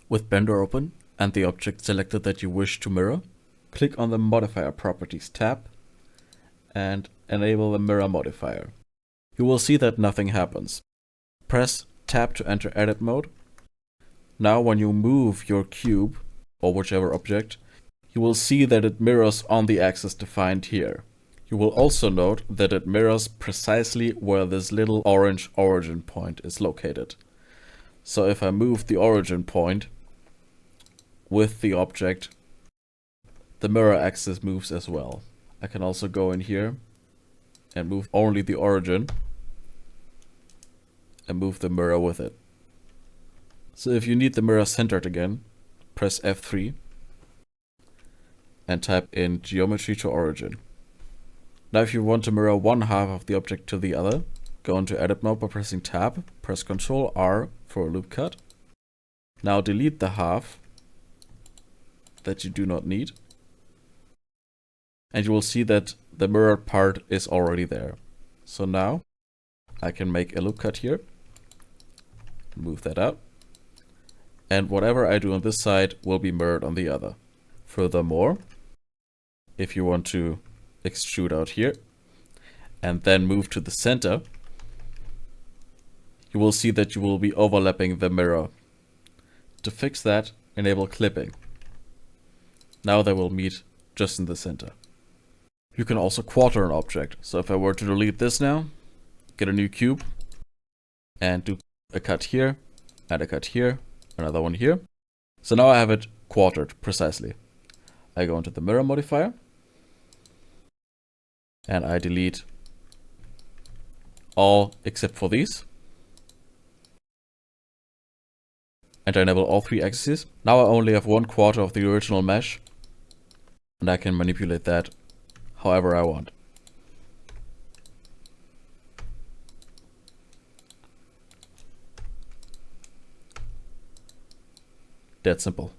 With Blender open and the object selected that you wish to mirror, click on the Modifier Properties tab and enable the Mirror modifier. You will see that nothing happens. Press Tab to enter edit mode. Now when you move your cube, or whichever object, you will see that it mirrors on the axis defined here. You will also note that it mirrors precisely where this little orange origin point is located. So if I move the origin point with the object, the mirror axis moves as well. I can also go in here and move only the origin and move the mirror with it. So if you need the mirror centered again, press F3 and type in geometry to origin. Now if you want to mirror one half of the object to the other, go into edit mode by pressing tab, press Ctrl R for a loop cut. Now delete the half that you do not need, and you will see that the mirrored part is already there. So now I can make a loop cut here, move that out, and whatever I do on this side will be mirrored on the other. Furthermore, if you want to extrude out here and then move to the center, you will see that you will be overlapping the mirror. To fix that, enable clipping. Now they will meet just in the center. You can also quarter an object. So if I were to delete this now, get a new cube, and do a cut here, and a cut here, another one here. So now I have it quartered precisely. I go into the mirror modifier, and I delete all except for these. And I enable all three axes. Now I only have 1/4 of the original mesh, and I can manipulate that however I want. That simple.